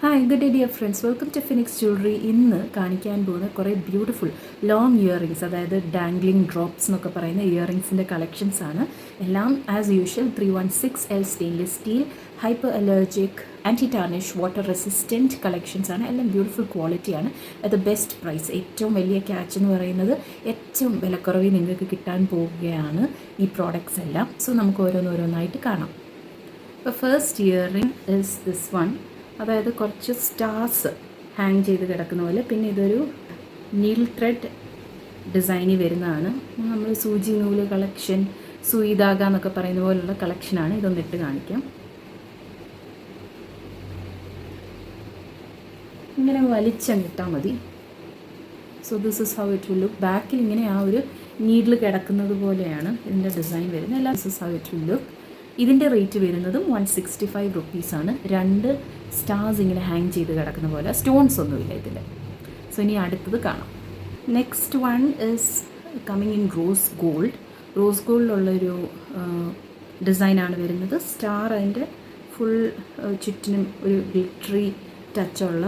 Hi good day dear friends, welcome to Phoenix jewellery. ഇന്ന് കാണിക്കാൻ പോകുന്ന കുറേ ബ്യൂട്ടിഫുൾ ലോങ് ഇയറിങ്സ്, അതായത് ഡാംഗ്ലിംഗ് ഡ്രോപ്സ് എന്നൊക്കെ പറയുന്ന ഇയറിങ്സിൻ്റെ കളക്ഷൻസ് ആണ്. എല്ലാം as usual 316L stainless steel, hyper allergic, anti tarnish, water resistant collections ആണ്. എല്ലാം ബ്യൂട്ടിഫുൾ ക്വാളിറ്റിയാണ് അറ്റ് ദ ബെസ്റ്റ് പ്രൈസ്. ഏറ്റവും വലിയ ക്യാച്ച് എന്ന് പറയുന്നത് ഏറ്റവും വിലക്കുറവിൽ നിങ്ങൾക്ക് കിട്ടാൻ പോവുകയാണ് ഈ പ്രോഡക്റ്റ്സ് എല്ലാം. സോ നമുക്ക് ഓരോന്നോരോന്നായിട്ട് കാണാം. അപ്പോൾ first earring is this one, അതായത് കുറച്ച് സ്റ്റാർസ് ഹാങ് ചെയ്ത് കിടക്കുന്ന പോലെ. പിന്നെ ഇതൊരു നീൽ ത്രെഡ് ഡിസൈനിൽ വരുന്നതാണ്. നമ്മൾ സൂചി നൂല് കളക്ഷൻ, സൂയിദാഗ എന്നൊക്കെ പറയുന്ന പോലുള്ള കളക്ഷനാണ്. ഇതൊന്നിട്ട് കാണിക്കാം. ഇങ്ങനെ വലിച്ചങ്ങിട്ടാൽ മതി. So this is how it will look. ബാക്കിൽ ഇങ്ങനെ ആ ഒരു നീഡിൽ കിടക്കുന്നത് പോലെയാണ് ഇതിൻ്റെ ഡിസൈൻ വരുന്നത്. എല്ലാം this is how it will look. ഇതിൻ്റെ റേറ്റ് വരുന്നതും 165 റുപ്പീസാണ്. രണ്ട് സ്റ്റാർസ് ഇങ്ങനെ ഹാങ് ചെയ്ത് കിടക്കുന്ന പോലെ, സ്റ്റോൺസ് ഒന്നുമില്ല ഇതിൽ. സോ ഇനി അടുത്തത് കാണാം. Next one is coming in rose gold. Rose ഗോൾഡിലുള്ളൊരു ഡിസൈനാണ് വരുന്നത്. സ്റ്റാർ അതിൻ്റെ ഫുൾ ചുറ്റിനും ഒരു ഗ്ലിറ്ററി ടച്ചുള്ള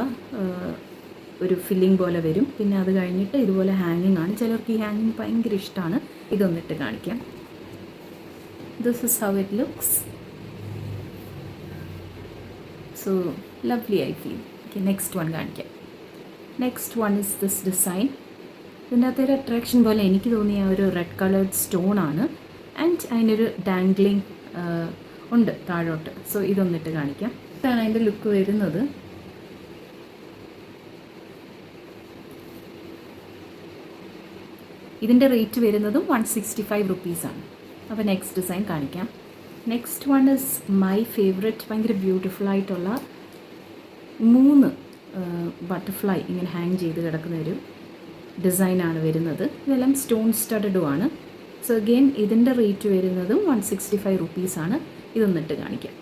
ഒരു ഫില്ലിംഗ് പോലെ വരും. പിന്നെ അത് കഴിഞ്ഞിട്ട് ഇതുപോലെ ഹാങ്ങിങ് ആണ്. ചിലർക്ക് ഈ ഹാങ്ങിങ് ഭയങ്കര ഇഷ്ടമാണ്. ഇതൊന്നിട്ട് കാണിക്കാം. This is how it looks. So lovely I feel. Okay, next one കാണിക്കാം. Next one is this design. ഇതിൻ്റെ അകത്തൊരു അട്രാക്ഷൻ പോലെ എനിക്ക് തോന്നിയ ഒരു റെഡ് കളേർഡ് സ്റ്റോൺ ആണ്. ആൻഡ് അതിനൊരു ഡാംഗ്ലിംഗ് ഉണ്ട് താഴോട്ട്. സോ ഇതൊന്നിട്ട് കാണിക്കാം. ഇതാണ് അതിൻ്റെ ലുക്ക് വരുന്നത്. ഇതിൻ്റെ റേറ്റ് വരുന്നതും 165 റുപ്പീസാണ്. അപ്പോൾ നെക്സ്റ്റ് ഡിസൈൻ കാണിക്കാം. Next one is my favourite. ഭയങ്കര ബ്യൂട്ടിഫുൾ ആയിട്ടുള്ള 3 ബട്ടർഫ്ലൈ ഇങ്ങനെ ഹാങ് ചെയ്ത് കിടക്കുന്ന ഒരു ഡിസൈനാണ് വരുന്നത്. ഇതെല്ലാം സ്റ്റോൺ സ്റ്റഡഡുമാണ്. സോ അഗെയിൻ ഇതിൻ്റെ റേറ്റ് വരുന്നതും 165 റുപ്പീസാണ്. ഇതൊന്നിട്ട് കാണിക്കാം.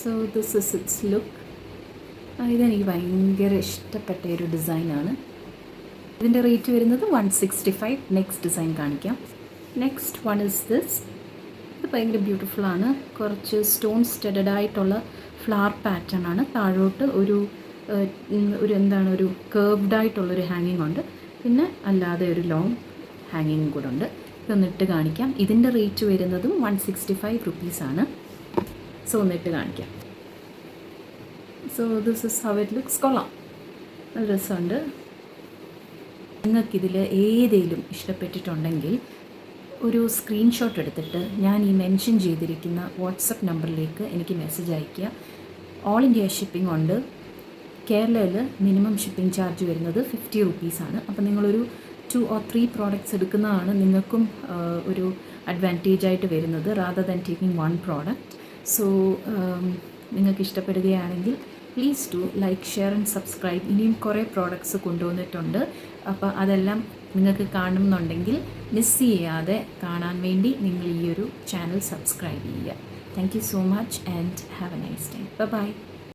So this is it's look. ഇതെനിക്ക് ഭയങ്കര ഇഷ്ടപ്പെട്ട ഒരു ഡിസൈനാണ്. ഇതിൻ്റെ റേറ്റ് വരുന്നത് 165. നെക്സ്റ്റ് ഡിസൈൻ കാണിക്കാം. Next one is this. ഇത് ഭയങ്കര ബ്യൂട്ടിഫുള്ളാണ്. കുറച്ച് സ്റ്റോൺ സ്റ്റഡഡ് ആയിട്ടുള്ള ഫ്ലവർ പാറ്റേൺ ആണ്. താഴോട്ട് ഒരു എന്താണ് ഒരു കേർവ്ഡ് ആയിട്ടുള്ളൊരു ഹാങ്ങിങ് ഉണ്ട്. പിന്നെ അല്ലാതെ ഒരു ലോങ് ഹാങ്ങിങ് കൂടെ ഉണ്ട്. ഇതൊന്നിട്ട് കാണിക്കാം. ഇതിൻ്റെ റേറ്റ് വരുന്നതും 165 റുപ്പീസാണ്. സോ ഒന്നിട്ട് കാണിക്കാം. So this is how it looks. കൊള്ളാം, നല്ല രസമുണ്ട്. നിങ്ങൾക്കിതിൽ ഏതെങ്കിലും ഇഷ്ടപ്പെട്ടിട്ടുണ്ടെങ്കിൽ ഒരു സ്ക്രീൻഷോട്ട് എടുത്തിട്ട് ഞാൻ ഈ മെൻഷൻ ചെയ്തിരിക്കുന്ന വാട്സപ്പ് നമ്പറിലേക്ക് എനിക്ക് മെസ്സേജ് അയയ്ക്കുക. ഓൾ ഇന്ത്യ ഷിപ്പിംഗ് ഉണ്ട്. കേരളയിൽ മിനിമം ഷിപ്പിംഗ് ചാർജ് വരുന്നത് 50 റുപ്പീസാണ്. അപ്പോൾ നിങ്ങളൊരു 2 or 3 പ്രോഡക്റ്റ്സ് എടുക്കുന്നതാണ് നിങ്ങൾക്കും ഒരു അഡ്വാൻറ്റേജ് ആയിട്ട് വരുന്നത്, rather than taking 1 product. So നിങ്ങൾക്ക് ഇഷ്ടപ്പെടുകയാണെങ്കിൽ please to like, share and subscribe. ഇനിയും കുറേ പ്രോഡക്റ്റ്സ് കൊണ്ടുവന്നിട്ടുണ്ട്. അപ്പോൾ അതെല്ലാം നിങ്ങൾക്ക് കാണുന്നുണ്ടെങ്കിൽ മിസ് ചെയ്യാതെ കാണാൻ വേണ്ടി നിങ്ങൾ ഈ ഒരു ചാനൽ സബ്സ്ക്രൈബ് ചെയ്യുക. Thank you so much and have a nice day. By.